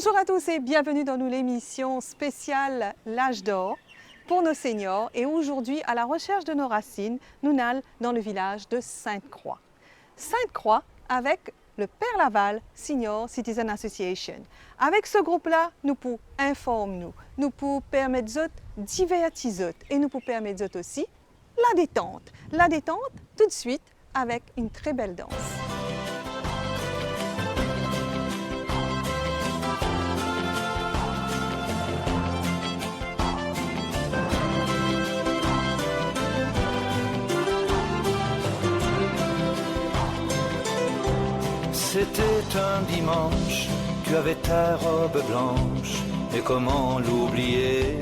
Bonjour à tous et bienvenue dans l'émission spéciale L'âge d'or pour nos seniors. Et aujourd'hui, à la recherche de nos racines, nous allons dans le village de Sainte-Croix. Sainte-Croix avec le Père Laval Senior Citizen Association. Avec ce groupe-là, nous pouvons informer nous pouvons permettre de divertir et nous pouvons permettre aussi la détente. La détente tout de suite avec une très belle danse. C'était un dimanche, tu avais ta robe blanche, et comment l'oublier?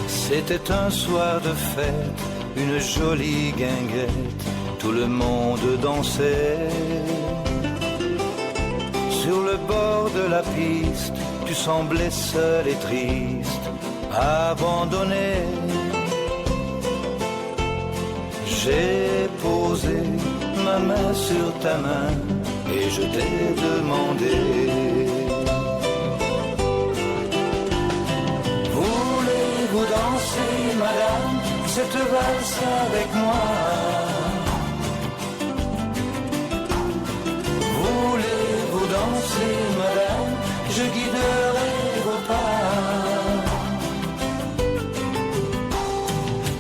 C'était un soir de fête, une jolie guinguette, tout le monde dansait. Sur le bord de la piste, tu semblais seul et triste, abandonné. J'ai posé ma main sur ta main et je t'ai demandé: voulez-vous danser, madame, cette valse avec moi? Voulez-vous danser, madame, je guiderai vos pas.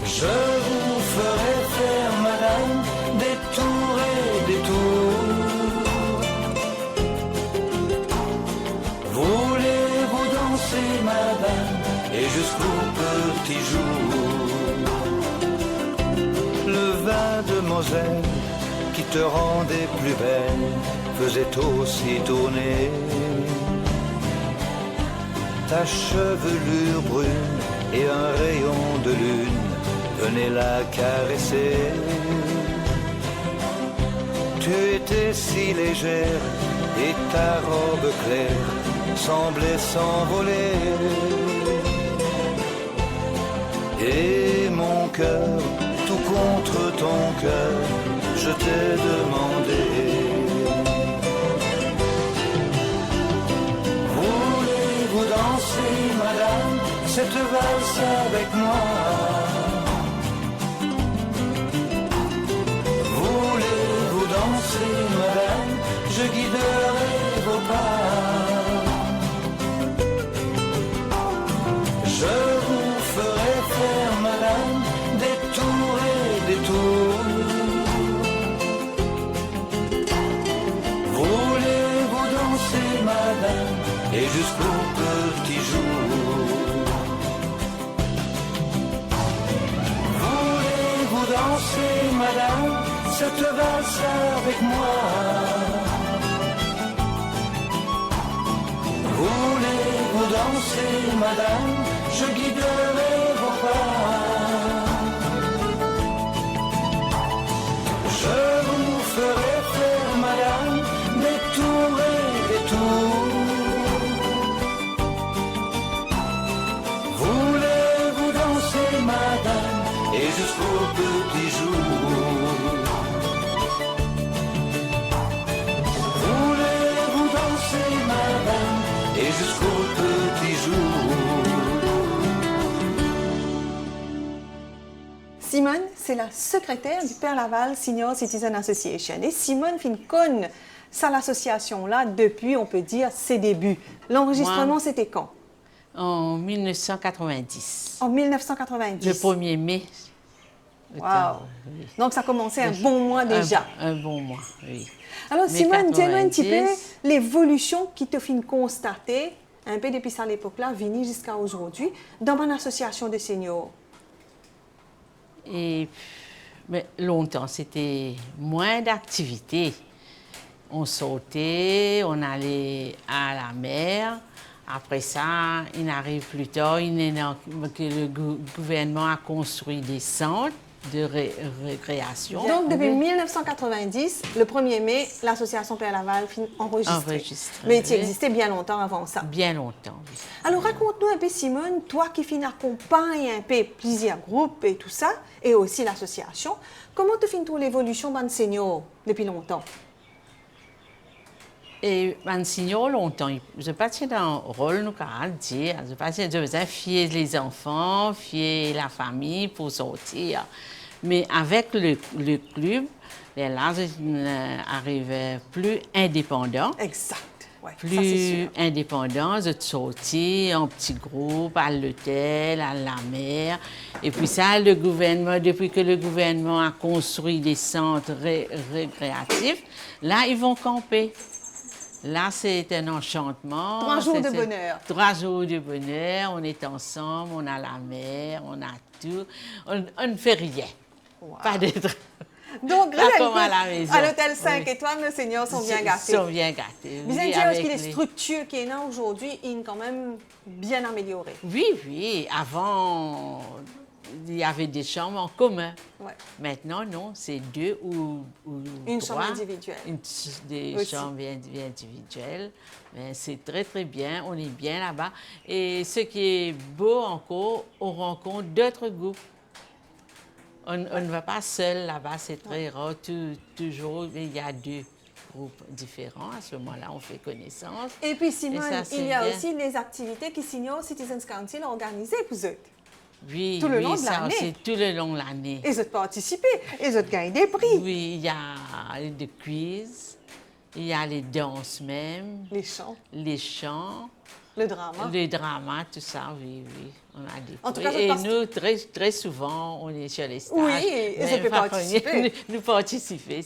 Je vous ferai faire, madame, des tours et des tours. Voulez-vous danser, madame, et jusqu'au petit jour? Le vin de Moselle qui te rendait plus belle faisait aussi tourner ta chevelure brune, et un rayon de lune venait la caresser. Tu étais si légère et ta robe claire semblait s'envoler. Et mon cœur, tout contre ton cœur, je t'ai demandé: voulez-vous danser, madame, cette valse avec moi? Voulez-vous danser, madame, je guiderai vos pas. Je vous ferai faire, madame, des tours et des tours. Voulez-vous danser, madame, et jusqu'au petit jour? Voulez-vous danser, madame, cette valse avec moi? Voulez-vous danser, madame, je guiderai vos pas. Je vous ferai faire, madame, des tours et des tours. Voulez-vous danser, madame, et jusqu'au petit jour? Voulez-vous danser, madame, et jusqu'au petit jour? Simone, c'est la secrétaire du Père Laval Senior Citizen Association. Et Simone Fincon, ça l'association-là depuis, on peut dire, ses débuts. L'enregistrement, c'était quand? En 1990. En 1990. Le 1er mai. Wow. Oui. Donc, ça commençait un bon mois déjà. Un bon mois, oui. Alors, Simone, dis-nous un petit peu 90. l'évolution qui te fait constater, un peu depuis ça à l'époque-là, venir jusqu'à aujourd'hui, dans mon association de seniors. Et mais longtemps, c'était moins d'activités. On sautait, on allait à la mer. Après ça, il arrive plus tard que le gouvernement a construit des centres de récréation. Donc, depuis 1990, le 1er mai, l'association Père Laval enregistrée. Mais tu existais bien longtemps avant ça. Bien longtemps, oui. Alors, raconte-nous un peu, Simone, toi qui accompagnes un peu plusieurs groupes et tout ça, et aussi l'association, comment tu finis l'évolution de seniors depuis longtemps? Et Mansigno, longtemps, je passais dans un rôle, nous, qu'à dire. Je faisais fier les enfants, fier la famille pour sortir. Mais avec le club, là, je arrivais plus indépendant. Exact. Ouais, ça, c'est Plus sûr. indépendant, je sortais en petit groupe, à l'hôtel, à la mer. Et puis ça, le gouvernement, depuis que le gouvernement a construit des centres récréatifs, là, ils vont camper. Là, c'est un enchantement. 3 jours de bonheur. 3 jours de bonheur. On est ensemble, on a la mer, on a tout. On ne fait rien. Wow. Pas de... Donc, Pas comme à la maison. à l'hôtel 5 Oui. étoiles, nos seniors sont bien gâtés. Ils sont bien gâtés. Vous Oui, avez dit avec que les les- structures qui sont là aujourd'hui, ils sont quand même bien améliorées. Oui, oui. Avant, il y avait des chambres en commun. Ouais. Maintenant, non, c'est 2 ou Une 3. chambre individuelle. Des Aussi. chambres individuelles. Mais c'est très, très bien. On est bien là-bas. Et ce qui est beau encore, on rencontre d'autres groupes. On ne va pas seul là-bas, c'est très rare. Toujours, il y a 2 groupes différents. À ce moment-là, on fait connaissance. Et puis, Simone, ça, c'est il y a bien. aussi les activités que Senior Citizens Council a organisées pour eux. Oui, Tout le oui, long de ça, l'année. c'est tout le long de l'année. Ils ont participé, ils ont gagné des prix. Oui, il y a des quiz, il y a les danses même, Les chants, les chants, le drama. les dramas, tout ça, oui, oui. On a des En tout prix. cas, Et nous, très souvent, on est sur les stages. Oui, et Mais je peux par contre, participer. Nous participer,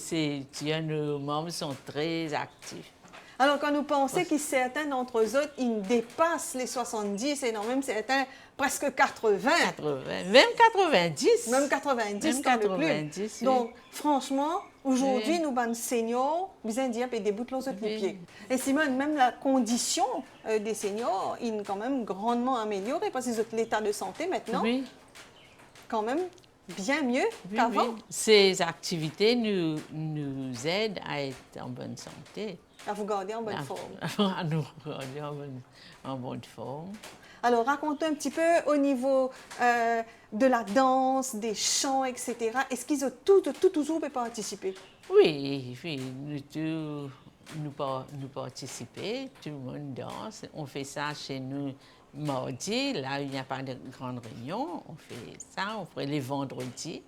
nos membres sont très actifs. Alors, quand nous pensons que certains d'entre eux, ils dépassent les 70 et non, même certains presque 80. 80, même 90. Même 90 Même dans le club. 90, oui. Donc, franchement, aujourd'hui, Oui. nous, ben, seniors, nous indiens et des bouts de l'autre Oui. pied. Et Simone, même la condition des seniors, ils ont quand même grandement amélioré parce qu'ils ont l'état de santé maintenant, Oui. quand même bien mieux Oui, qu'avant. oui. Ces activités nous aident à être en bonne santé. À vous garder en bonne forme. À nous garder en bonne forme. Alors, racontez un petit peu au niveau de la danse, des chants, etc. Est-ce qu'ils ont toujours pu participer? Oui, oui, nous participons, tout le monde danse. On fait ça chez nous mardi, là il n'y a pas de grande réunion. On fait ça, on fait les vendredis.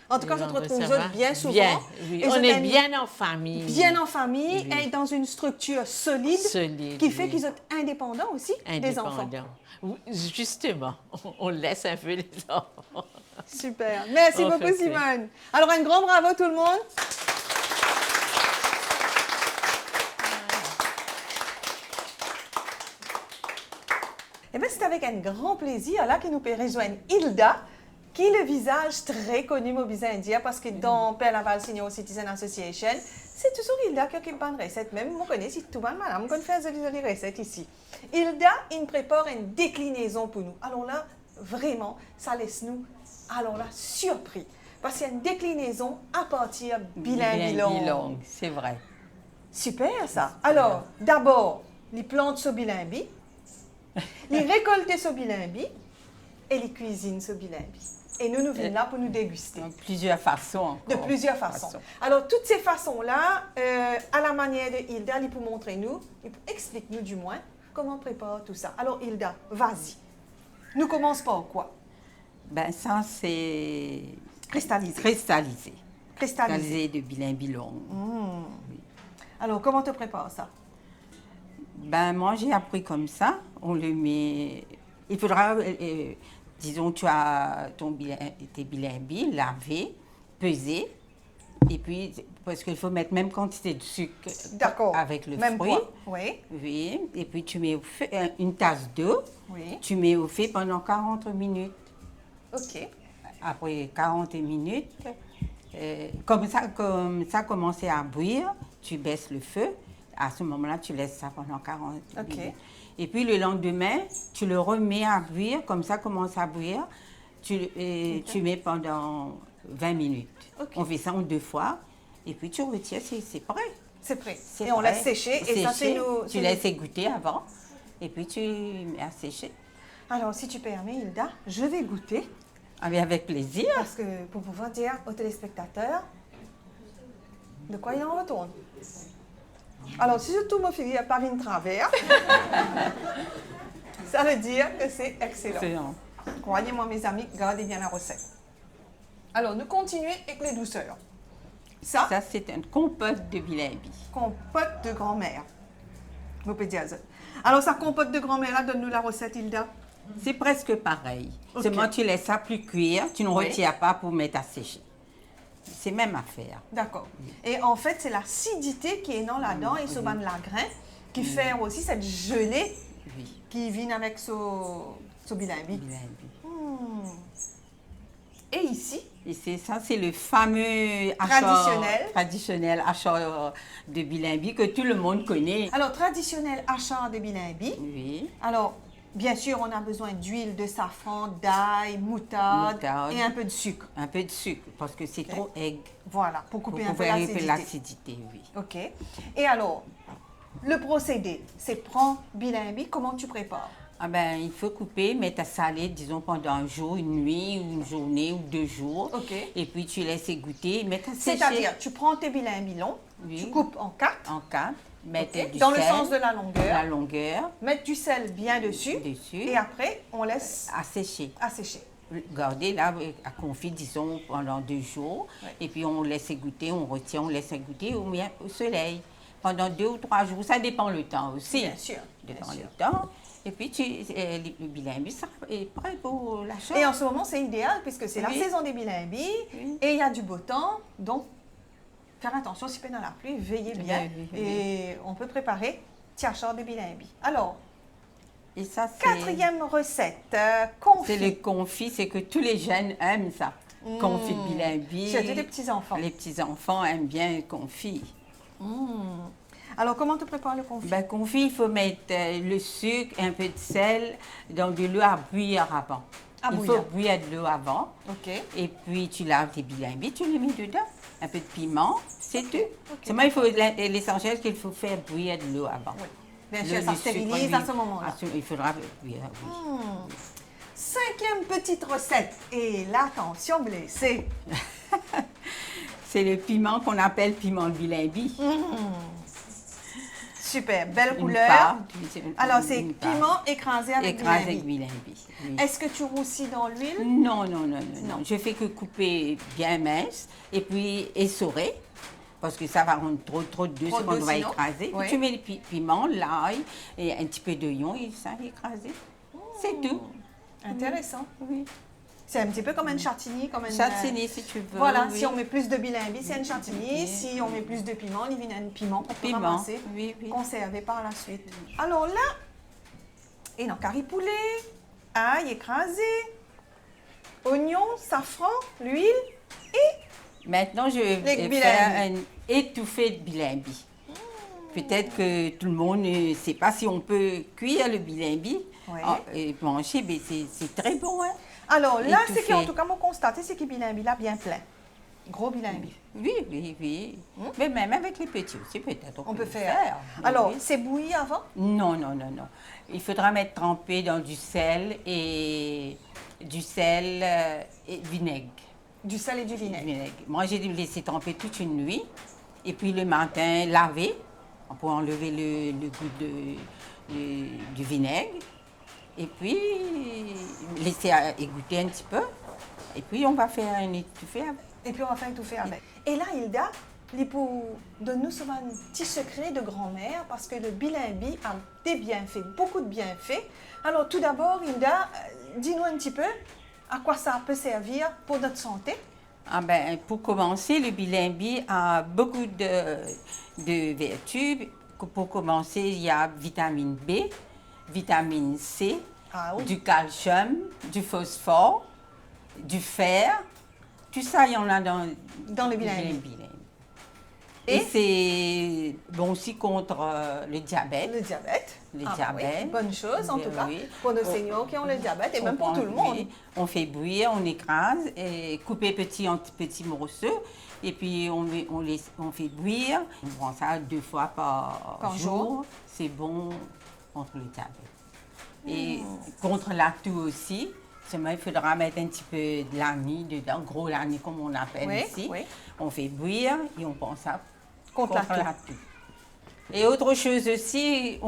En tout cas, je Les retrouve vendredis, eux ça va? bien souvent. Bien, oui. Et On je est t'aime bien en famille. bien en famille Oui. et dans une structure solide, Solide, qui fait oui. qu'ils sont indépendants aussi des enfants. Indépendant. Oui, justement, on laisse un peu les enfants. Super. Merci On beaucoup, fait Simone. Alors, un grand bravo tout le monde. Eh bien, c'est avec un grand plaisir là que nous peut rejoindre Hilda, qui est le visage très connu au India parce que dans Père Laval Senior Citizen Association, c'est toujours Hilda qui occupe une recette. Même moi, je connais si tout le monde, madame, on fait des recettes ici. Hilda, il prépare une déclinaison pour nous. Alors là, vraiment, ça laisse nous, alors là, surpris. Parce qu'il y a une déclinaison à partir bilingue. Bilingue, c'est vrai. Super, ça. Alors, d'abord, les plantes sur bilimbi, les récolter sur bilimbi et les cuisines sur bilimbi. Et nous venons là pour nous déguster. De plusieurs façons encore. De plusieurs façons. Alors, toutes ces façons-là, à la manière de Hilda, il peut montrer nous, il peut expliquer nous du moins comment on prépare tout ça. Alors, Hilda, vas-y. Nous commençons par quoi? Ben ça, c'est Cristallisé. cristallisé. Cristallisé. Cristallisé de bilimbilon. Alors, comment tu prépares ça? Ben moi, j'ai appris comme ça. On le met... Il faudra... disons, tu as tes bilimbis lavés, pesés. Et puis, parce qu'il faut mettre même quantité de sucre D'accord. avec le Même fruit. poids. Oui. Oui. Et puis, tu mets au feu, une tasse d'eau. Oui. Tu mets au feu pendant 40 minutes. OK. Après 40 minutes, comme ça commence à bouillir, tu baisses le feu. À ce moment-là, tu laisses ça pendant 40 OK. minutes. Et puis le lendemain, tu le remets à bouillir, comme ça commence à bouillir. Tu mets pendant 20 minutes. OK. On fait ça en 2 fois. Et puis tu retires, c'est prêt. C'est prêt. C'est Et on prêt. laisse sécher. Et ça, c'est Sécher. nous. Tu laisses égoutter avant. Et puis tu mets à sécher. Alors, si tu permets, Hilda, je vais goûter. Avec plaisir. Parce que pour pouvoir dire aux téléspectateurs de quoi il en retourne. Alors, si je tourne par une travers, ça veut dire que c'est excellent. Excellent. Croyez-moi, mes amis, gardez bien la recette. Alors, nous continuons avec les douceurs. Ça, Ça, c'est une compote de bilimbi. compote de grand-mère. Vous pouvez dire ça. Alors, sa compote de grand-mère, là, donne-nous la recette, Hilda. C'est presque pareil. Ok. Seulement, tu laisses ça plus cuire, tu ne Oui. retires pas pour mettre à sécher. C'est même affaire. D'accord. Et en fait, c'est l'acidité qui est dans là-dedans et ce ban de la grain qui fait aussi cette gelée Oui, qui vient avec ce bilimbi. bilimbi. Et ici, Et c'est ça, c'est le fameux traditionnel achat de bilimbi que tout le monde connaît. alors traditionnel achat de bilimbi. Oui, Alors, bien sûr, on a besoin d'huile, de safran, d'ail, moutarde Moutarde. et un peu de sucre. un peu de sucre parce que c'est trop aigre Voilà, pour pour couper un peu pouvoir l'acidité. l'acidité. Oui. OK. Et alors, le procédé, c'est prends bilimbi, comment tu prépares? Ah ben, il faut couper, mettre à saler, disons, pendant un jour, une nuit, ou une journée ou 2 jours. OK. Et puis, tu laisses égoutter, mettre à sécher. C'est-à-dire, tu prends tes bilimbi longs, Oui. tu coupes en quatre, En 4, mettre OK, du dans le sel, sens de la longueur, la longueur, mettre du sel bien dessus, dessus, et après, on laisse à sécher. assécher. Garder là, à confit, disons, pendant 2 jours. Ouais. Et puis, on laisse égoutter, on retient, on laisse égoutter au soleil. Pendant 2 ou 3 jours. Ça dépend le temps aussi. Bien sûr, bien Dépend sûr. le temps. Et puis, le bilimbi est prêt pour l'achat. Et en ce moment, c'est idéal puisque c'est la Oui. saison des bilimbi Oui. et il y a du beau temps. Donc, faire attention, si peut dans la pluie, veillez bien. Oui, oui, Et on peut préparer tiachar de bilimbi. Alors, Et ça, c'est... quatrième recette, confit. C'est le confit, c'est que tous les jeunes aiment ça. Confit de bilimbi. Surtout des petits-enfants. Les petits-enfants aiment bien le confit. Alors, comment tu prépares le confit? Ben, confit, il faut mettre le sucre, un peu de sel, dans de l'eau à bouillir avant. À il bouillir. faut bouillir de l'eau avant. OK. Et puis, tu laves tes bilimbis, tu les mets dedans. Un peu de piment, c'est tout. Seulement, il faut l'essentiel, qu'il faut faire bouillir de l'eau avant. Oui. Bien Le- sûr, ça le sucre, stérilise oui. à ce moment-là. Il faudra bouillir, oui. Cinquième petite recette. Et l'attention blessée. C'est le piment qu'on appelle piment de bilimbi. Super, belle Une couleur. part, Alors, c'est une part. piment écrasé avec Écrasé bilimbi. avec bilimbi. Oui. Est-ce que tu roussis dans l'huile? Non, non, non, non, non. Je fais que couper bien mince et puis essorer. Parce que ça va rendre trop de Trop ce qu'on d'œufs, va sinon. écraser. Oui. Puis tu mets le piment, l'ail et un petit peu d'oignon et ça écrasé. C'est tout. Intéressant. Oui. C'est un petit peu comme un chantilly, comme un... Chantilly, si tu veux. Voilà, oui. si on met plus de bilimbi, c'est un chantilly. Oui. Si on met plus de piment, il vient un piment qu'on peut Piment, ramasser, oui, oui. conserver par la suite. Alors là, et dans curry poulet, ail écrasé, oignon, safran, l'huile et Maintenant, je Les vais bilimbi. faire un étouffé de bilimbi. Peut-être que tout le monde ne sait pas si on peut cuire le bilimbi Oui. et manger, mais c'est très bon. Hein? alors là, Étouffé. c'est qu'en tout cas, moi constaté, c'est que bilimbi là bien plein. Gros bilimbi. Oui, oui, oui. Mais même avec les petits aussi, peut-être. On peut le faire. Mais Alors, oui. c'est bouilli avant? Non, non, non, non. Il faudra mettre trempé dans du sel et vinaigre. Du sel et du vinaigre. Moi, j'ai laissé tremper toute une nuit. Et puis le matin, laver pour enlever le goût du vinaigre. Et puis, laisser égoutter un petit peu. Et puis, on va faire un étouffé avec. Et puis on va faire étouffer avec. Et là, Hilda, donne-nous souvent un petit secret de grand-mère parce que le bilimbi a des bienfaits, beaucoup de bienfaits. Alors tout d'abord, Hilda, dis-nous un petit peu à quoi ça peut servir pour notre santé. Ah ben, pour commencer, le bilimbi a beaucoup de vertus. Pour commencer, il y a vitamine B, vitamine C, Ah oui. du calcium, du phosphore, du fer. Tout ça, il y en a dans le bilimbi. Et Et c'est bon aussi contre le diabète. le diabète. Le Ah diabète. oui, bonne chose en Oui, tout cas oui. pour nos On- seniors qui ont le diabète et On même pour prend- tout le monde. oui, on fait bouillir, on écrase, et couper petit en petits morceaux. Et puis on fait bouillir. On prend ça 2 fois par jour. C'est bon contre le diabète. Et contre la toux aussi. Seulement, il faudra mettre un petit peu de l'anis dedans, gros l'anis comme on appelle Oui, ici. oui. On fait bouillir et on prend ça Contre la toux. toux. Et autre chose aussi,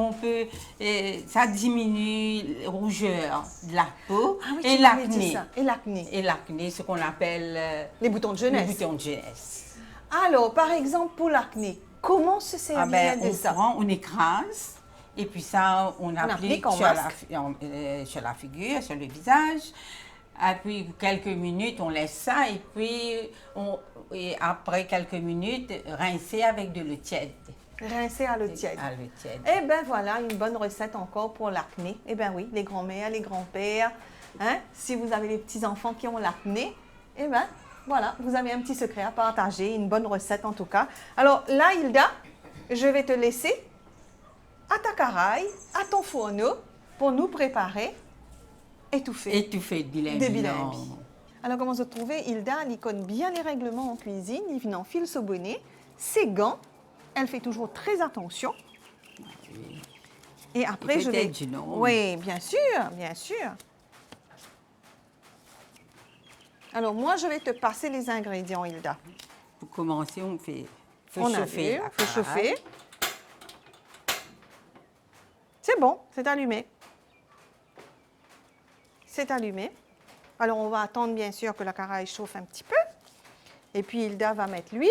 ça diminue la rougeur de la peau Ah oui, et tu m'avais dit l'acné. ça. Et l'acné. Et l'acné, ce qu'on appelle Les boutons de les jeunesse. boutons de jeunesse. Alors, par exemple, pour l'acné, comment se servir de ça? On écrase et puis ça, on applique applique en sur masque. sur la figure, sur le visage. Et puis quelques minutes, on laisse ça et puis et après quelques minutes, rincer avec de l'eau tiède. Rincer à l'eau tiède. À l'eau tiède. Eh bien voilà, une bonne recette encore pour l'acné. Eh bien oui, les grands-mères, les grands-pères, hein, si vous avez les petits-enfants qui ont l'acné, eh bien voilà, vous avez un petit secret à partager, une bonne recette en tout cas. Alors là, Hilda, je vais te laisser à ta caraille, à ton fourneau, pour nous préparer étouffé. Étouffé de bilimbi. Des bilimbi. Alors comment se trouver, Hilda, elle y connaît bien les règlements en cuisine, il n'enfile ce bonnet, ses gants. Elle fait toujours très attention. Et après, je vais... Oui, bien sûr, bien sûr. Alors, moi, je vais te passer les ingrédients, Hilda. Pour commencer, on fait chauffer. Faut chauffer. C'est bon, c'est allumé. C'est allumé. Alors, on va attendre, bien sûr, que la caraille chauffe un petit peu. Et puis, Hilda va mettre l'huile.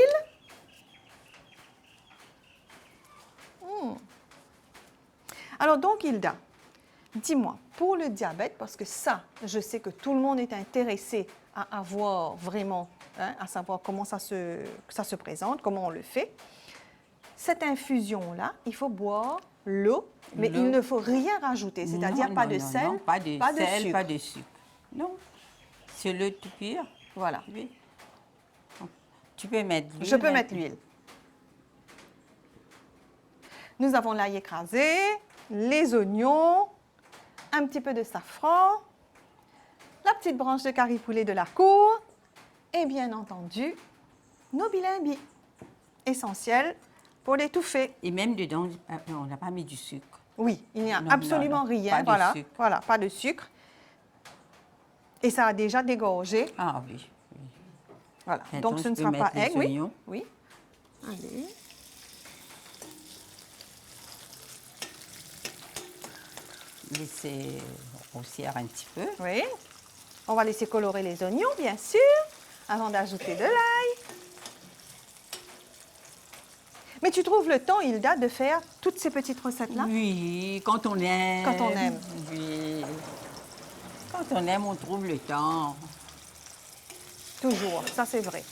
Alors donc, Hilda, dis-moi, pour le diabète, parce que ça, je sais que tout le monde est intéressé à avoir vraiment, hein, à savoir comment ça se présente, comment on le fait. Cette infusion-là, il faut boire l'eau, mais il ne faut rien rajouter, c'est-à-dire pas de sel, pas de sucre. Pas de sucre. Non, c'est l'eau tout pur. Voilà. Oui. Tu peux mettre l'huile. Je peux mettre l'huile. Nous avons l'ail écrasé, les oignons, un petit peu de safran, la petite branche de curry poulet de la cour et bien entendu nos bilimbis, essentiels pour l'étouffer. Et même dedans, on n'a pas mis du sucre. Oui, il n'y a absolument rien. Pas de sucre. Voilà, pas de sucre. Et ça a déjà dégorgé. Ah oui. Voilà. Maintenant, donc ce ne sera pas aigre. Oui. Oui. Allez. Laisser grossir un petit peu. Oui. On va laisser colorer les oignons, bien sûr, avant d'ajouter de l'ail. Mais tu trouves le temps, Hilda, de faire toutes ces petites recettes-là? Oui, quand on aime. Quand on aime. Oui. Quand on aime, on trouve le temps. Toujours, ça c'est vrai.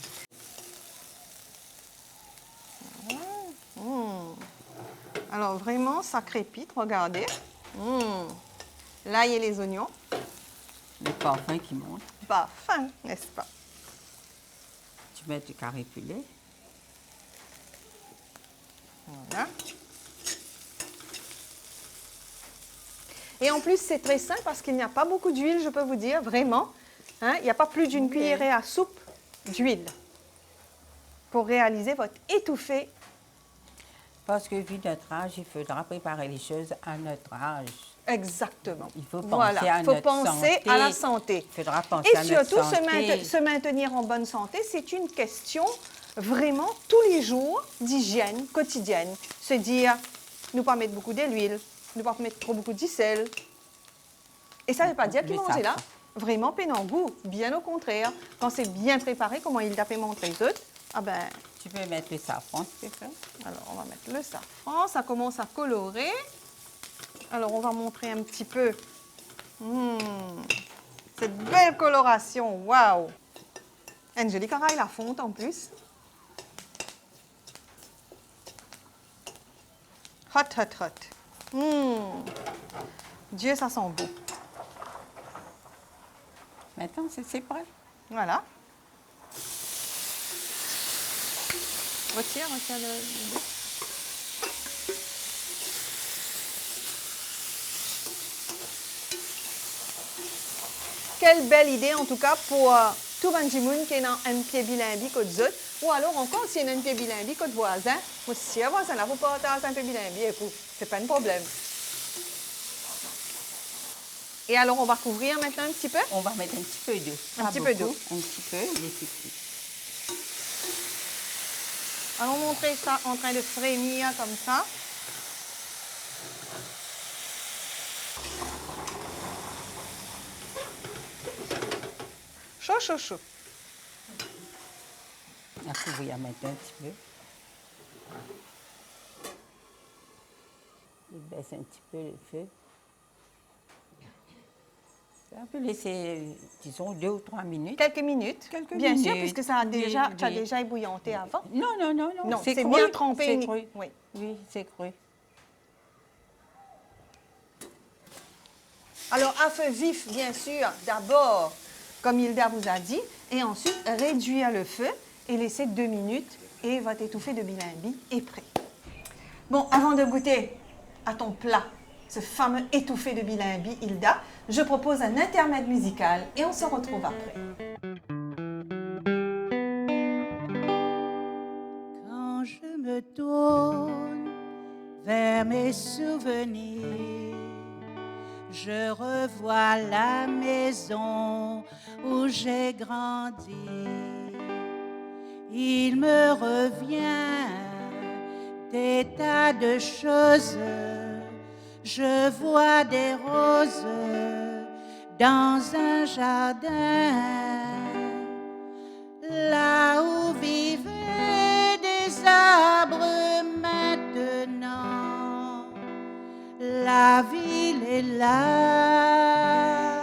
Alors vraiment, ça crépite, regardez. L'ail et les oignons. Le parfum qui monte. Parfum, n'est-ce pas? Tu mets du curry poulet. Voilà. Et en plus, c'est très simple parce qu'il n'y a pas beaucoup d'huile, je peux vous dire, vraiment. Hein, il n'y a pas plus d'une cuillerée à soupe d'huile pour réaliser votre étouffé. Parce que vu notre âge, il faudra préparer les choses à notre âge. Exactement. Il faut penser à notre santé. À la santé. Il faudra penser Et à notre surtout, santé. se maintenir en bonne santé, c'est une question vraiment tous les jours d'hygiène quotidienne. Se dire, ne pas mettre beaucoup d'huile, ne pas mettre trop beaucoup de sel. Et ça ne veut pas dire qu'il manger là, vraiment pénant goût. Bien au contraire, quand c'est bien préparé, comment il a fait montrer les autres, ah ben... Tu peux mettre le safran, c'est ça? Alors, on va mettre le safran, ça commence à colorer. Alors, on va montrer un petit peu cette belle coloration, waouh! Une jolie caraille la fonte en plus. Hot, hot, hot. Dieu, ça sent beau. Maintenant, c'est prêt. Voilà. Retire le... Quelle belle idée en tout cas pour tout Banjimoun qui est dans un pied bilimbi côte zot. Ou alors encore, s'il y a un pied bilimbi côte voisin, moi si un voisin là, vous partagez un pied bilimbi et vous, c'est pas un problème. Et alors, on va couvrir maintenant un petit peu? On va mettre un petit peu d'eau. Un petit peu d'eau. Un petit peu, il suffit. Allons montrer ça en train de frémir comme ça. Chaud, chaud, chaud. Après, vous y mettez un petit peu. Il baisse un petit peu le feu. On peut laisser, disons, 2 ou 3 minutes. Quelques minutes. Bien sûr, puisque ça a déjà, Oui, tu as oui. déjà ébouillanté avant. Non, non, non, non. Non, c'est cru, bien trempé. C'est cru. Oui. Oui, c'est cru. Alors, à feu vif, bien sûr, d'abord, comme Hilda vous a dit, et ensuite réduire le feu et laisser 2 minutes et votre étouffée de bilimbi est prêt. Bon, avant de goûter à ton plat, ce fameux étouffé de bilimbi, Hilda, je propose un intermède musical et on se retrouve après. Quand je me tourne vers mes souvenirs, je revois la maison où j'ai grandi. Il me revient des tas de choses. Je vois des roses dans un jardin, là où vivaient des arbres maintenant. La ville est là,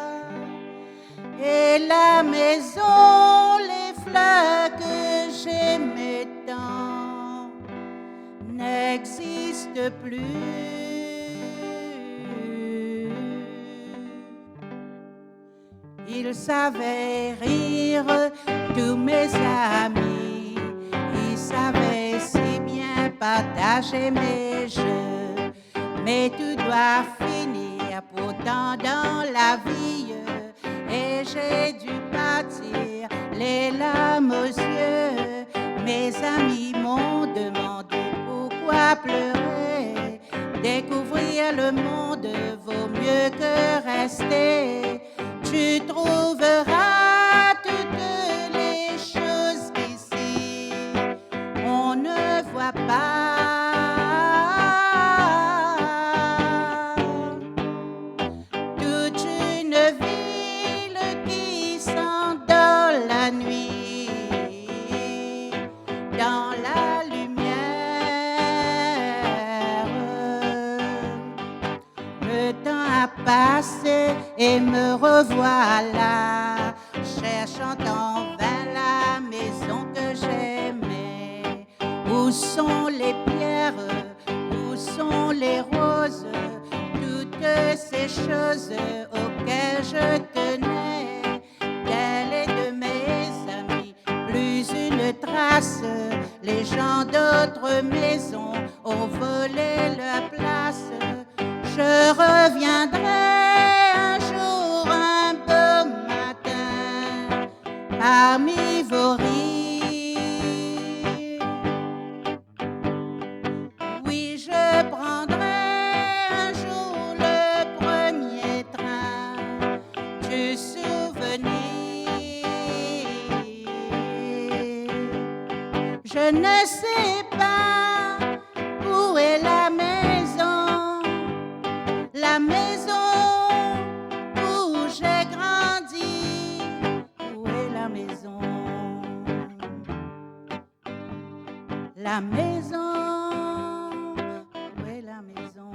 et la maison, les fleurs que j'aimais tant n'existent plus. Ils savaient rire, tous mes amis. Ils savaient si bien partager mes jeux. Mais tout doit finir pourtant dans la vie. Et j'ai dû partir, les larmes aux yeux. Mes amis m'ont demandé pourquoi pleurer. Découvrir le monde vaut mieux que rester. Tu trouveras toutes les choses qu'ici on ne voit pas. Toute une ville qui s'endort la nuit dans la lumière. Le temps a passé et me revoilà, cherchant en vain la maison que j'aimais. Où sont les pierres, où sont les roses, toutes ces choses auxquelles je tenais, d'elle et de mes amis, plus une trace. Les gens d'autres maisons ont volé leur place. Je reviendrai un jour, un beau matin, parmi vos rires. Oui, je prendrai un jour le premier train du souvenir. Je ne sais pas où est la maison, la maison où j'ai grandi. Où est la maison? La maison, où est la maison?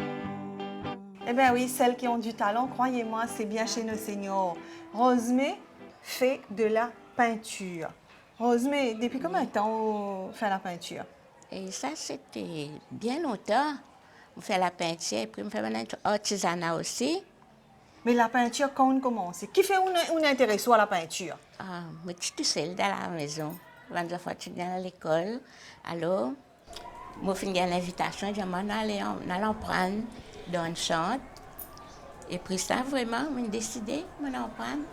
Eh bien oui, celles qui ont du talent, croyez-moi, c'est bien chez nos seniors. Rosemée fait de la peinture. Rosemée, depuis combien de temps on fait la peinture? Et ça, c'était bien longtemps. On fait la peinture et puis on fait l'artisanat aussi. Mais la peinture, quand on commence, qui fait un intérêt à la peinture? Moi, je suis toute seule dans la maison. Quand je suis à l'école, alors, moi, je fais l'invitation, je dis, on allait en prendre dans une chambre. Et puis ça, vraiment, on a décidé, on en prendre.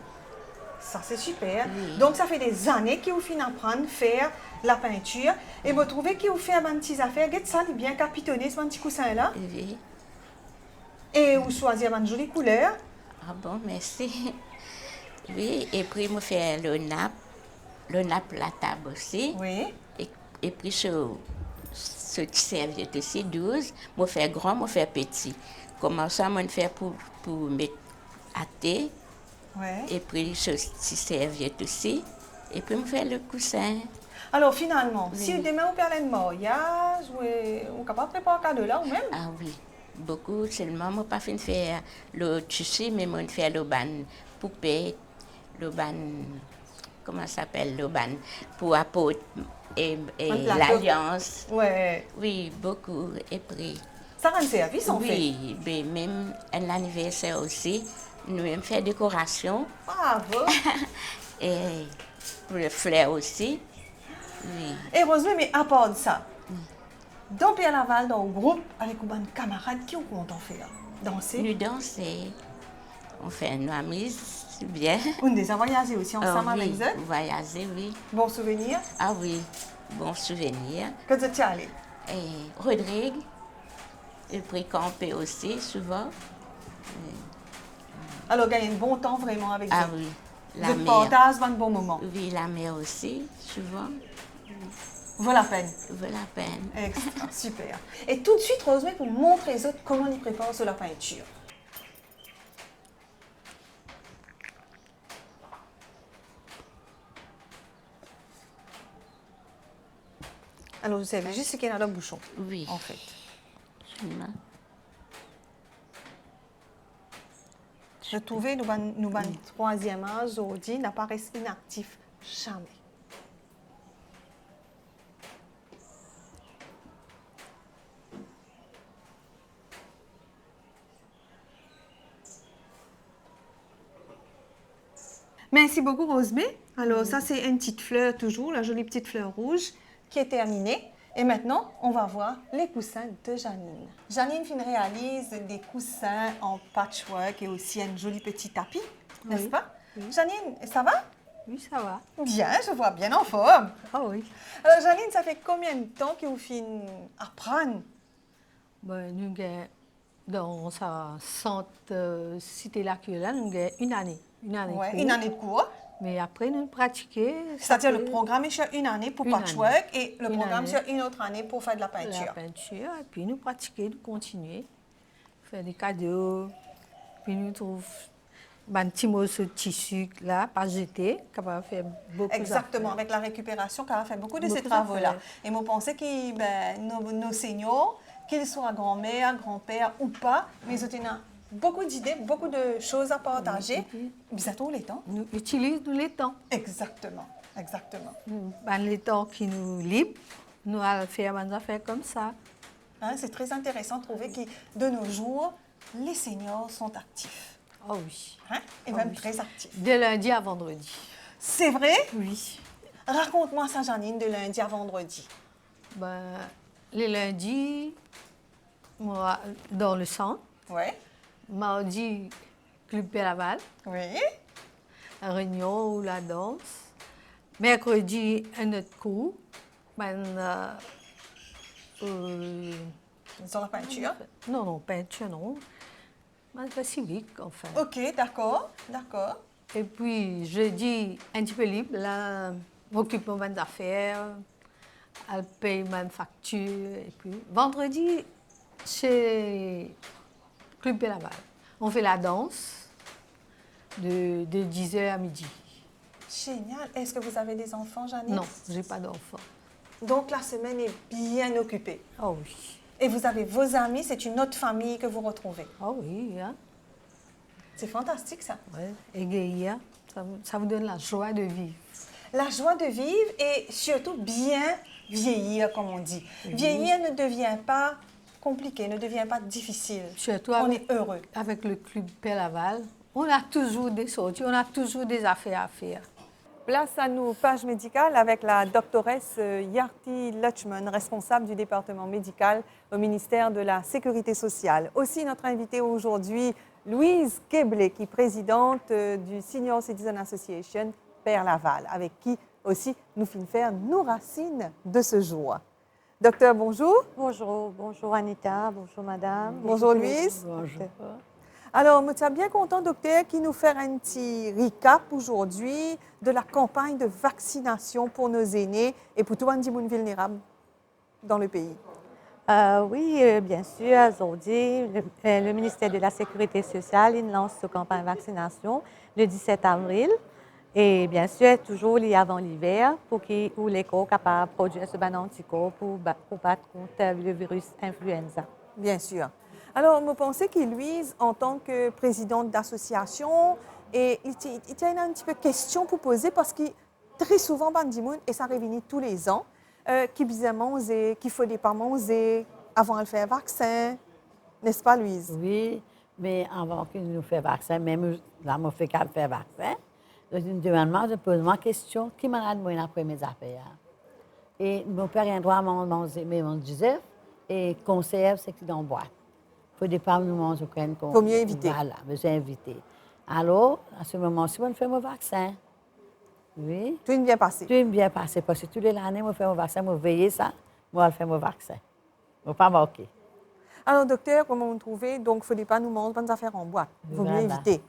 Ça, c'est super. Oui. Donc, ça fait des années que vous finissez d'apprendre à faire la peinture. Et vous trouvez que vous faites des petites affaires. Regardez ça, il est bien capitonné, ce petit coussin-là. Oui. Et vous choisissez une jolie couleur. Ah bon, merci. Oui, et puis, je fais le nappe la table aussi. Oui. Et Et puis, ce petit serviette aussi, 12, moi faire grand, moi faire petit. Comment ça, moi faire pour mettre à thé. Ouais. Et puis, ce petit serviette aussi. Et puis, me faire le coussin. Alors finalement, Oui. si demain vous parlez de mariage, vous êtes capable de préparer un cadeau là ou même? Ah oui, beaucoup. Seulement, moi pas fait faire le tissu, mais moi faire le ban poupée, le ban, comment ça s'appelle, le ban pour apôtre et Un plateau. l'alliance. Ouais. Oui, beaucoup. Et puis, Ça rend service en fait. oui, mais même un anniversaire aussi, nous même faire décoration Bravo. et pour le fleur aussi. Oui. Et Rosemary, mais à part de ça, dans Pierre Laval, dans le groupe, avec vos camarades, qui vous compte en faire? Danser? Nous danser, on fait une amise, c'est bien. Vous nous avez voyagé aussi ensemble Ah avec oui, eux? voyager, oui. Bon souvenir? Ah oui, bon souvenir. Que vous êtes allé? Et Rodrigue, il prit camper aussi, souvent. Alors, gagner un bon temps vraiment avec Ah eux. oui, la Vous mer. partagez un bon moment. Oui, la mer aussi, souvent. Vaut la peine. Vaut la peine. Extra, super. Et tout de suite, Rosemary, pour montrer les autres comment ils préparent sur la peinture. Alors, vous savez juste ce qu'il y a dans le bouchon, Oui. en fait. Seulement. Je trouvais que nous troisième âge aujourd'hui n'apparaissent inactifs jamais. Merci beaucoup, Rosemary. Alors, ça, c'est une petite fleur toujours, la jolie petite fleur rouge qui est terminée. Et maintenant, on va voir les coussins de Janine. Janine réalise des coussins en patchwork et aussi un joli petit tapis, n'est-ce pas? Janine, ça va? Oui, ça va. Bien, je vois bien en forme. Ah oui. Alors, Janine, ça fait combien de temps que vous finissez apprendre? Ben, nous avons, dans sa centre cité là, nous avons une année. Une année. Ouais, cours. une année de cours. Mais après, nous pratiquons. C'est-à-dire le programme est sur une année pour Une patchwork et le Une programme année. sur une autre année pour faire de la La peinture. peinture. Et puis, nous pratiquons, nous continuons. Faire des cadeaux. Puis, nous trouvons un petit morceau de tissu là, pas jeté, capable de faire beaucoup Exactement, d'affaires. avec la récupération, car on fait beaucoup de Beaucoup ces travaux-là. d'affaires. Et moi, pensais que nos seniors, qu'ils soient grand-mère, grand-père ou pas, mais ils ont beaucoup d'idées, beaucoup de choses à partager. Ils ont tous les temps. Nous utilisons tous les temps. Exactement, exactement. Les temps qui nous livrent, nous allons faire des affaires comme ça. Hein, c'est très intéressant de trouver que de nos jours, les seniors sont actifs. Oh oui. Hein, et Oh même oui. très actifs. De lundi à vendredi. C'est vrai? Oui. Raconte-moi ça, Janine, de lundi à vendredi. Ben, les lundis, moi, dans le centre. Oui, Mardi, Club Pélaval, oui. la réunion ou la danse. Mercredi, un autre cours. Sur la peinture. Non, peinture, non. C'est civique, enfin. Ok, d'accord, d'accord. Et puis, jeudi, un petit peu libre. Là, m'occupe de mes affaires. Elle paye mes factures. Et puis, vendredi, c'est Club Pélaval. On fait la danse de 10h à midi. Génial. Est-ce que vous avez des enfants, Janine? Non, je n'ai pas d'enfant. Donc la semaine est bien occupée. Oh oui. Et vous avez vos amis, c'est une autre famille que vous retrouvez. Oh oui, hein? C'est fantastique ça. Ouais. Égayer, ça vous donne la joie de vivre. La joie de vivre et surtout bien vieillir, comme on dit. Vieillir ne devient pas compliqué, ne devient pas difficile. Surtout On avec, est heureux. avec le Club Pélaval, on a toujours des sorties, on a toujours des affaires à faire. Place à nos pages médicales avec la doctoresse Yarti Lutchman, responsable du département médical au ministère de la Sécurité sociale. Aussi, notre invitée aujourd'hui, Louise Keblé, qui est présidente du Senior Citizen Association Père Laval, avec qui aussi nous finissons faire nos racines de ce jour. Docteur, bonjour. Bonjour, bonjour Anita, bonjour madame. Bonjour Louise. Bonjour. Alors, je suis bien content, docteur, qui nous fait un petit recap aujourd'hui de la campagne de vaccination pour nos aînés et pour tous les gens vulnérables dans le pays. Oui, bien sûr, aujourd'hui, le ministère de la Sécurité sociale il lance sa campagne de vaccination le 17 avril. Et bien sûr, toujours avant l'hiver, pour où les corps capables de produire ce bon anticorps pour battre contre le virus influenza. Bien sûr. Alors, je pensais que Louise, en tant que présidente d'association, il y a une petite question pour poser parce que très souvent, Bandimoun, et ça revient tous les ans, qui bien manger, qu'il faut pas manger avant de faire vaccin, n'est-ce pas, Louise? Oui, mais avant que nous fassions vaccin, même là, je fais qu'à faire vaccin, je me pose ma question, qui est malade moi après mes affaires? Et mon père a un droit à manger, mais on disait, et conserve, c'est qu'il en boîte. Il faut pas nous manger au Il faut mieux éviter. Voilà, besoin éviter. Alors, à ce moment-ci, on fait mon vaccin. Oui. Tout est bien passé. Tout est bien passé, parce que toutes les années, je fais mon vaccin, je veille ça, je fais mon vaccin. Je ne pas manquer. Alors, docteur, comment vous trouvez? Donc, il ne faut pas nous manger bonnes affaires en boîte. Il faut mieux éviter.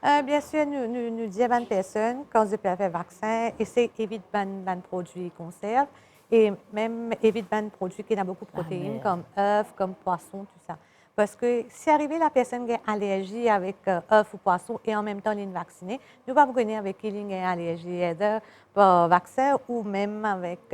Bien sûr, nous disons à une personne, quand vous avez fait vaccin, essayez d'éviter les produits conserve et même éviter les produits qui ont beaucoup de protéines, comme œufs, comme poissons, tout ça. Parce que si arrivé la personne qui a une allergie avec œufs ou poissons et en même temps elle est vaccinée, nous ne pouvons pas connaître avec qui il y a une allergie pour vaccin ou même avec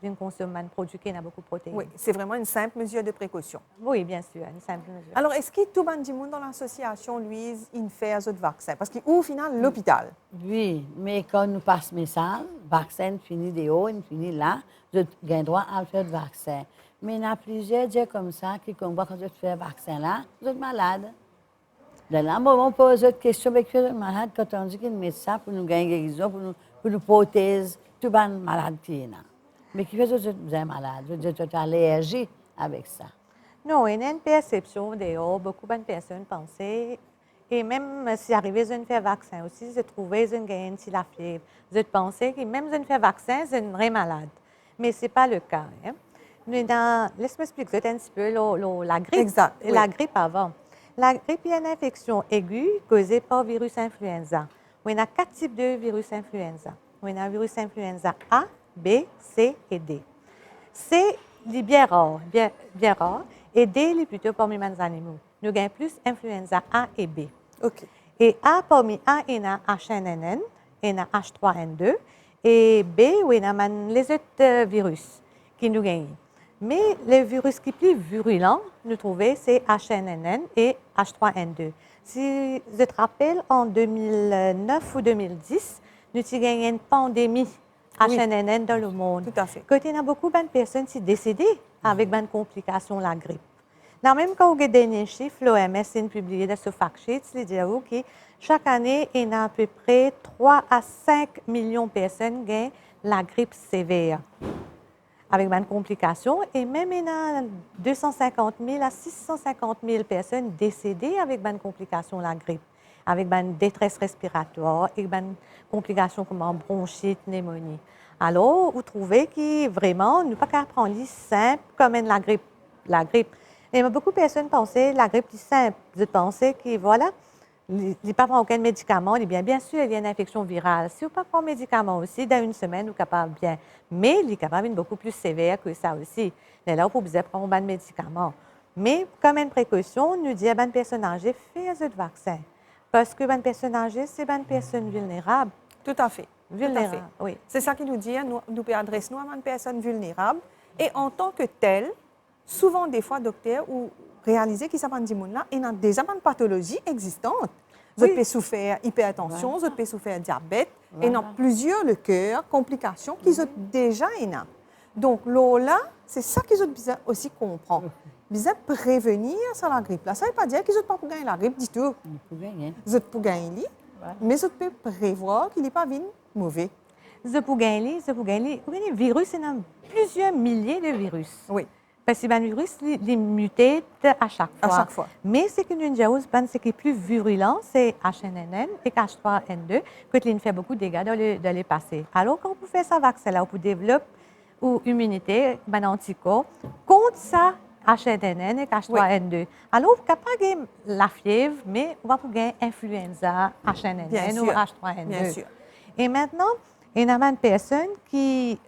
une consommation de produits qui ont beaucoup de protéines. Oui, c'est vraiment une simple mesure de précaution. Oui, bien sûr, une simple mesure. Alors, est-ce que tout le monde dans l'association, Louise, il fait un autre vaccin? Parce qu'au final, l'hôpital. Oui, mais quand nous passons le message, le vaccin finit de haut, il finit là, je gagne droit à faire le vaccin. Mais il y a plusieurs gens comme ça qui, quand je fais le vaccin là, vous êtes malade. De là, on pose d'autres questions, mais vous êtes malade quand on dit qu'il y a un médecin pour nous gagner guérison, pour nous protéger, tout le monde malade qui est là. Mais qui fait que vous êtes malade, vous êtes allergique avec ça. Non, il y a une perception dehors, beaucoup de personnes pensaient, et même si arrivé à faire vaccin aussi, je trouvais que j'ai si la fièvre. Je pensais que même si je fais vaccin, je suis malade. Mais ce n'est pas le cas. Hein? Laisse-moi expliquer un petit peu la grippe. Exact. Oui. La grippe avant. La grippe est une infection aiguë causée par le virus influenza. Il y a 4 types de virus influenza. Il y a un virus influenza A, B, C et D. C est bien rare, et D est plutôt parmi les animaux. Nous avons plus influenza A et B. OK. Et A, parmi A, il y a H1N1, il y a H3N2, et B, il y a les autres virus qui nous gagnent. Mais le virus qui est plus virulent, nous trouvons, c'est H1N1 et H3N2. Si je te rappelle, en 2009 ou 2010, nous avons gagné une pandémie H1N1 dans le monde. Tout à fait. Quand il y a beaucoup de personnes qui sont décédées avec des complications de la grippe. Dans même quand vous avez des derniers chiffres, l'OMS a publié dans ce fact sheet, il dit que chaque année, il y a à peu près 3 à 5 millions de personnes qui ont la grippe sévère, avec des complications. Et même, il y a 250 000 à 650 000 personnes décédées avec des complications de la grippe, avec des détresse respiratoire et des complications comme bronchite, pneumonie. Alors, vous trouvez que vraiment, nous ne pouvons pas prendre les simple comme la grippe. Et beaucoup de personnes pensaient que la grippe est simple. Vous pensez que voilà, il n'y a pas aucun médicament. Bien sûr, il y a une infection virale. Si vous ne prenez pas de médicament aussi, dans une semaine, vous êtes capable bien. Mais il est capable d'être beaucoup plus sévère que ça aussi. Et là, vous pouvez prendre un médicament. Mais comme une précaution, nous disons à une personne âgée, faites le vaccin. Parce que une personne âgée, c'est une personne vulnérable. Tout à fait. Vulnérable, Tout à fait. oui. C'est ça qui nous dit, nous adressons à une personne vulnérable. Et en tant que telle, souvent, des fois, docteur, ou réaliser qu'il s'appelle dit là, il y a déjà une pathologie existante. Vous pouvez souffrir hypertension, vous pouvez souffrir diabète, et il y a plusieurs le cœur, complications qu'ils ont déjà. Donc, là, c'est ça qu'ils ont besoin aussi comprendre. Besoin prévenir sur la grippe. Là, ça ne veut pas dire qu'ils n'ont pas pour gagner la grippe du tout. Ils ont pour gagner, mais ils peuvent prévoir qu'il n'est pas mauvais. Ils peuvent gagner, le virus, il y a plusieurs milliers de virus. Oui. Parce que le virus, il mute à chaque fois. À chaque fois. Mais ce que nous disons, ce qui est plus virulent, c'est H1N1 et H3N2, qui fait beaucoup de dégâts dans les passés. Alors, quand vous faites ça vaccin, là, vous développez une immunité, un anticorps contre ça H1N1 et H3N2. Alors, vous n'avez pas gagner la fièvre, mais vous pouvez gagner influenza H1N1 Bien ou sûr, H3N2. bien sûr. Et maintenant, il y a une personne qui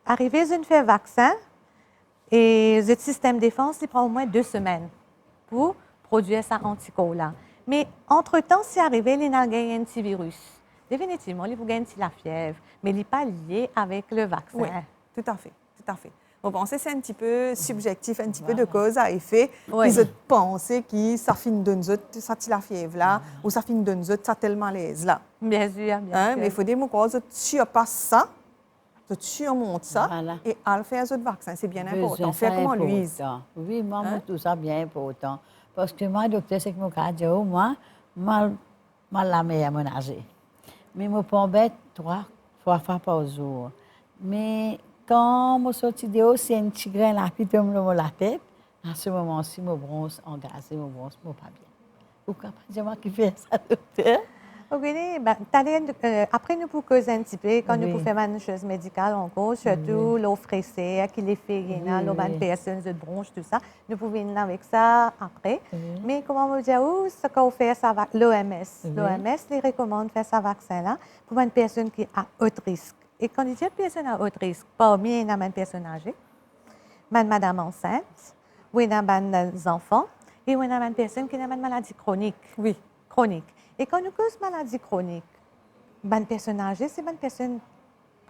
arrive à faire vaccin et le système de défense, il prend au moins 2 semaines pour produire sa anticorps-là. Mais entre-temps, si arrivé, il y a un petit virus. Définitivement, il vous gagne la fièvre, mais il n'est pas lié avec le vaccin. Oui, tout à fait, tout à fait. Vous pensez que c'est un petit peu subjectif, un petit peu de cause à effet. Oui. Ils pensent que ça finit de nous, ça tire la fièvre là, ou ça finit de nous, ça tel malaise là. Bien sûr, bien Hein, sûr. mais il faut dire que tu surpasses ça, tu surmontes ça, Voilà. et à le faire autres vaccins, c'est bien Besoin, important. c'est Faire comment Louise? important. Oui, moi, Hein? tout ça bien important. Parce que moi, docteur, c'est que mon cardio, moi, la meilleure ménager. Mais je peux mettre 3 fois par jour. Mais quand je sorti dehors, c'est un petit grain là qui tombe dans la tête. À ce moment-ci, je bronze engagé, je bronze pas bien. Pourquoi pas dire moi qui fais ça, docteur? Ok, ben, après, nous pouvons causer un petit peu quand nous Oui. pouvons faire une chose médicale encore, surtout l'eau fraîchée, qui les fait, l'eau oui. personnes de bronche, tout ça. Nous pouvons venir avec ça après. Oui. Mais comment vous dire, ce qu'on fait, ça va, l'OMS. Oui. L'OMS les recommande de faire ce vaccin-là pour une personne qui est à haut risque. Et quand il dit une personne à haut risque, parmi il y a une personne âgée, une madame enceinte, ou il y a des enfants, et il y a une personne qui a une maladie chronique. Oui. Chronique. Et quand nous cause maladie chronique, une personne âgée, c'est une personne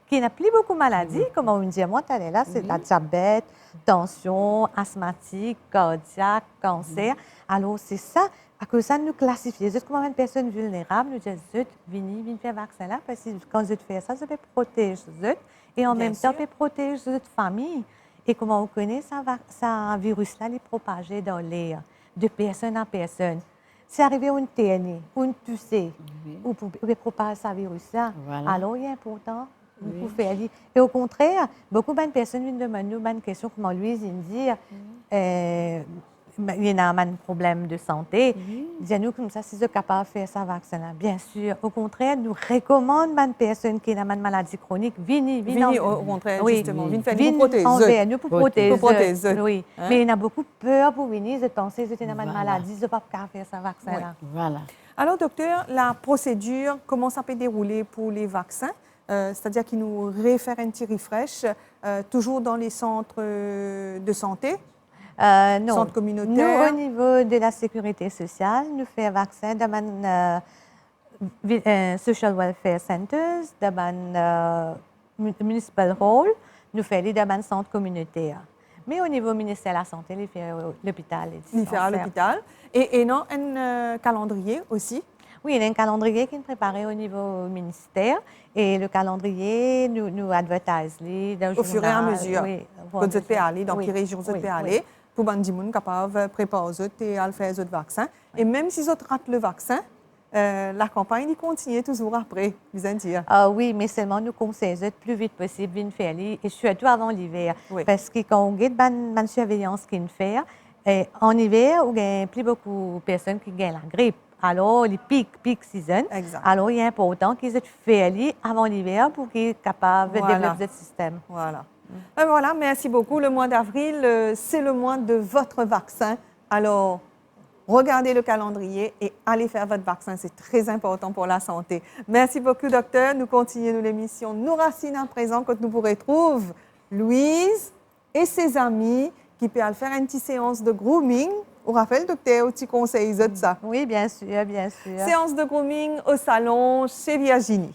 qui n'a plus beaucoup de maladies, comme on dit, moi, là, c'est la diabète, tension, asthmatique, cardiaque, cancer. Alors, c'est ça, à cause de ça, nous classifions. C'est comme une personne vulnérable, nous disons, zut, venez faire vaccin là, parce que quand vous faites ça, vous pouvez protéger zut, et en Bien même temps, sûr. vous pouvez protéger votre famille. Et comment on connaît ça, ça virus-là, il est propagé dans l'air, de personne à personne. C'est arrivé une TNE, une toussée, ou pour propager ce virus-là. Voilà. Alors, il est important pour faire. Et au contraire, beaucoup de personnes viennent demander une question, comment Louise dit, il y a un problème de santé. Dis-nous comme ça, si vous êtes capable de faire ça vaccin-là. Bien sûr. Au contraire, nous recommandons une personne qui a une maladie chronique, venez Au contraire, oui. justement, venez faire Venez nous protéger. envers nous pour protéger. Pour protéger. Oui. Hein? Mais il y a beaucoup peur pour venir, de penser que vous avez une Voilà. maladie, vous ne pas faire ce vaccin-là. Voilà. Alors, docteur, la procédure, comment ça peut dérouler pour les vaccins? C'est-à-dire qu'ils nous réfèrent un petit refresh, toujours dans les centres de santé, Non. centres communautaires. Nous, au niveau de la sécurité sociale, nous faisons vaccin dans social welfare centers, dans municipal hall, nous faisons dans centre communautaire. Mais au niveau ministère de la Santé, il fait l'hôpital. Il fait à l'hôpital. Et non, un calendrier aussi. Oui, il y a un calendrier qui est préparé au niveau ministère. Et le calendrier, nous advertise Au fur et à mesure. Oui, Quand vous êtes aller, dans oui, quelle région vous oui, êtes aller, pour que les gens capables préparer aux autres et à faire les autres vaccins. Et même si les autres ratent le vaccin, la campagne il continue toujours après, vous allez dire. Ah oui, mais seulement nous conseillons le plus vite possible de faire et surtout avant l'hiver. Oui. Parce que quand on a une surveillance qui fait, en hiver, il y a plus beaucoup de personnes qui ont la grippe. Alors, les peak season. Exact. Alors, il est important qu'ils aient fait avant l'hiver pour qu'ils soient capables de Voilà. développer ce système. Voilà. Ben voilà, merci beaucoup. Le mois d'avril, c'est le mois de votre vaccin. Alors, regardez le calendrier et allez faire votre vaccin. C'est très important pour la santé. Merci beaucoup, docteur. Nous continuons l'émission Nos Racines à présent quand nous vous retrouver Louise et ses amis qui peuvent faire une petite séance de grooming. On rappelle, docteur, tu conseilles de ça. Oui, bien sûr, bien sûr. Séance de grooming au salon chez Virginie.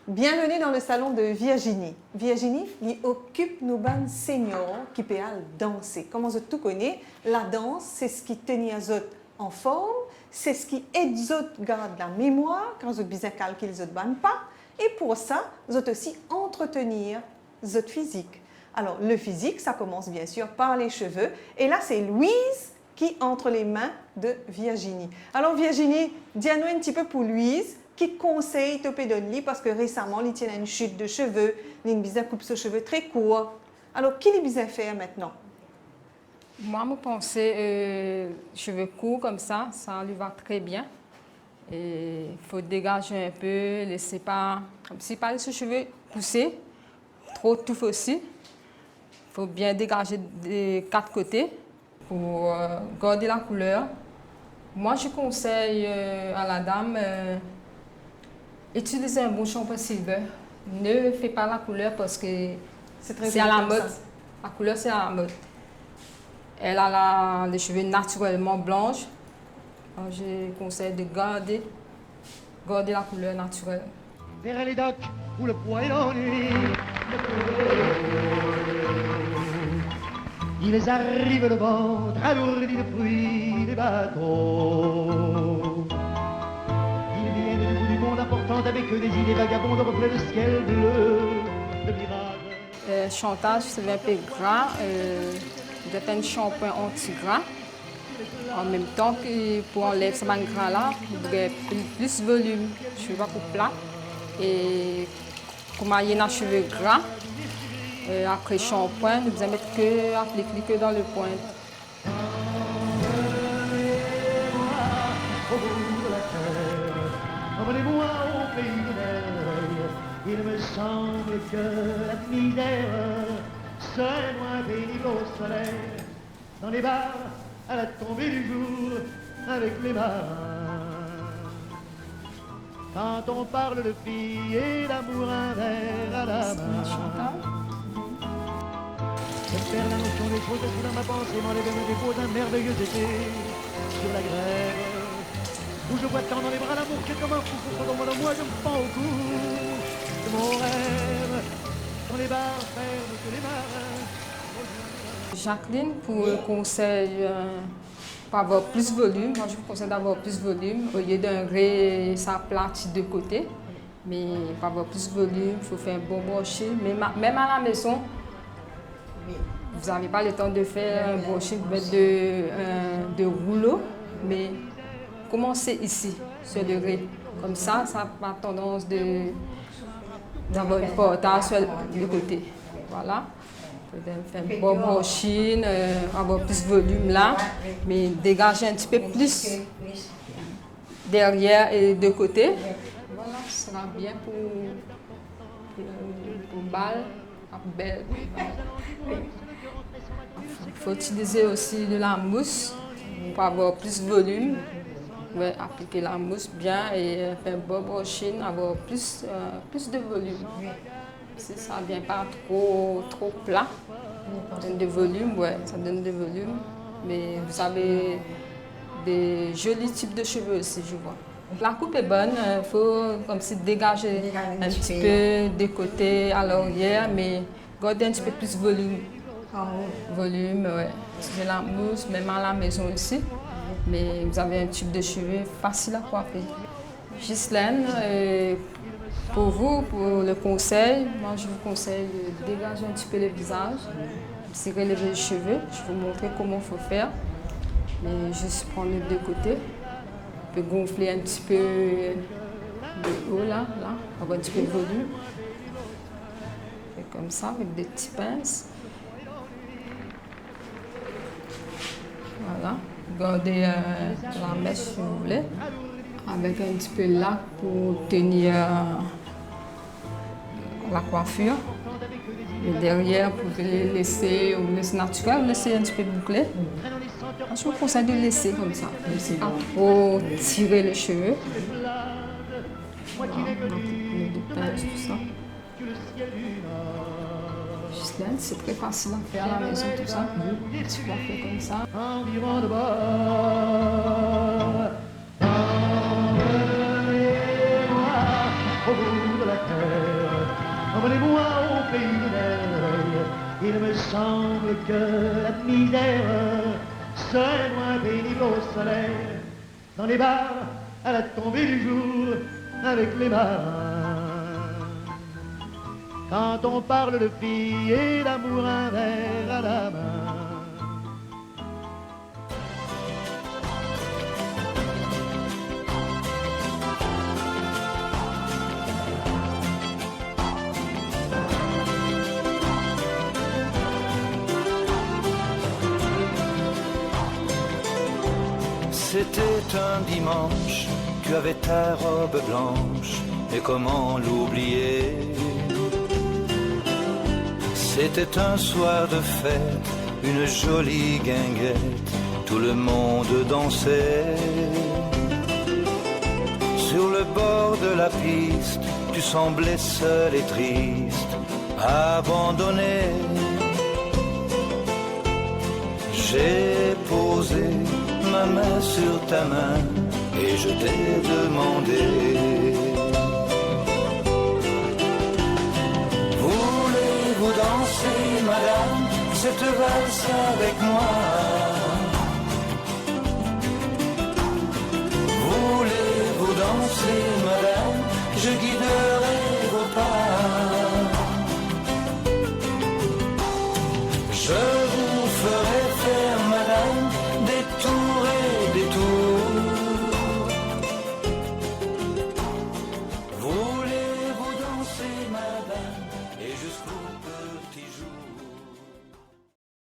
Bienvenue dans le salon de Virginie. Virginie, il occupe nos bandes seniors qui peuvent danser. Comme vous tout connaissez, la danse, c'est ce qui tient les autres en forme, c'est ce qui aide les autres à garder la mémoire, quand vous avez besoin de calculer les autres bandes pas. Et pour ça, vous avez aussi entretenir les autres physique. Alors, le physique, ça commence bien sûr par les cheveux. Et là, c'est Louise qui entre les mains de Virginie. Alors, Virginie, dis-nous un petit peu pour Louise, qui conseille te pédonner parce que récemment, il tient une chute de cheveux, il a une bizarre coupe de cheveux très court. Alors, qu'est-ce qu'il a faire maintenant? Moi, je pensais cheveux courts comme ça lui va très bien. Il faut dégager un peu, laisser pas, comme si pas laisser les cheveux pousser, trop touffe aussi. Il faut bien dégager des 4 côtés pour garder la couleur, moi je conseille à la dame utiliser un bon shampoing silver. Ne fais pas la couleur parce que c'est à la mode. La couleur, c'est à la mode. Elle a les cheveux naturellement blanches. Alors, je conseille de garder la couleur naturelle. Vers les docks où le poids et l'ennui. Ils arrivent le ventre alourdi de fruits des bateaux. Ils viennent du bout du monde important avec eux des idées vagabondes reflets de ciel bleu, de mirages. Chantage, c'est un peu gras. Vous avez un shampoing anti-gras. En même temps que pour enlever ce gras-là, vous avez plus de volume, cheveux pas plat. Et comme il y a un cheveu gras, après shampoing, nous allons mettre que appliquer que dans le point. Emmenez-moi au pays des merveilles. Il me semble que la misère serait moins pénible au soleil. Dans les bars, à la tombée du jour, avec les marins. Quand on parle de filles et d'amour, un verre à la main. Je perds la notion des choses, je dans ma pensée, m'enlève et me dépose un merveilleux été sur la grève. Où je vois tant dans les bras l'amour que comme un fou, dans moi je me pends au cou de mon rêve. Dans les bars fermes que les marins. Jacqueline, pour le conseil pour avoir plus de volume, moi je vous conseille d'avoir plus de volume. Au lieu d'un grès, ça plate de côté. Mais pour avoir plus de volume, il faut faire un bon brushing. Même à la maison, vous n'avez pas le temps de faire un brushing, vous mettez de rouleau. Mais commencez ici, sur le grès. Comme ça n'a pas tendance d'avoir une portage sur le côté. Voilà. Faire un bon brushing, avoir plus de volume là, mais dégager un petit peu plus derrière et de côté. Voilà, ce sera bien pour balle, belle. Il faut utiliser aussi de la mousse pour avoir plus de volume. Ouais, appliquer la mousse bien et faire un bon brushing, avoir plus de volume. Si ça ne vient pas trop plat, ça donne de volume, ouais, ça donne de volume. Mais vous avez des jolis types de cheveux aussi, je vois. La coupe est bonne, il faut comme si dégager un petit peu des côtés à l'arrière, mais garder un petit peu plus de volume. Volume, ouais. C'est la mousse, même à la maison aussi. Mais vous avez un type de cheveux facile à coiffer. Ghislaine, pour vous, pour le conseil, moi je vous conseille de dégager un petit peu le visage, de relever les cheveux. Je vais vous montrer comment il faut faire. Mais juste prendre les deux côtés. On peut gonfler un petit peu de haut là, avoir un petit peu de volume. Et comme ça, avec des petits pinces. Voilà. Gardez la mèche si vous voulez. Avec un petit peu là pour tenir la coiffure. Et derrière, vous pouvez laisser naturel, vous laissez un petit peu bouclé. Je vous conseille de laisser comme ça. Pas trop tirer les cheveux. Voilà, de pince, tout ça. Ghislaine, c'est très facile à faire à la maison, tout ça. Tu peux faire comme ça. Environ de bord. Emmenez-moi au bout de la terre. Emmenez-moi au pays des merveilles. Il me semble que la misère serait moins pénible au soleil. Dans les bars, à la tombée du jour, avec les marins. Quand on parle de filles et d'amour, un verre à la main. C'était un dimanche, tu avais ta robe blanche, et comment l'oublier? C'était un soir de fête, une jolie guinguette, tout le monde dansait. Sur le bord de la piste, tu semblais seul et triste, abandonné. J'ai posé ma main sur ta main et je t'ai demandé: voulez-vous danser, madame, cette valse avec moi?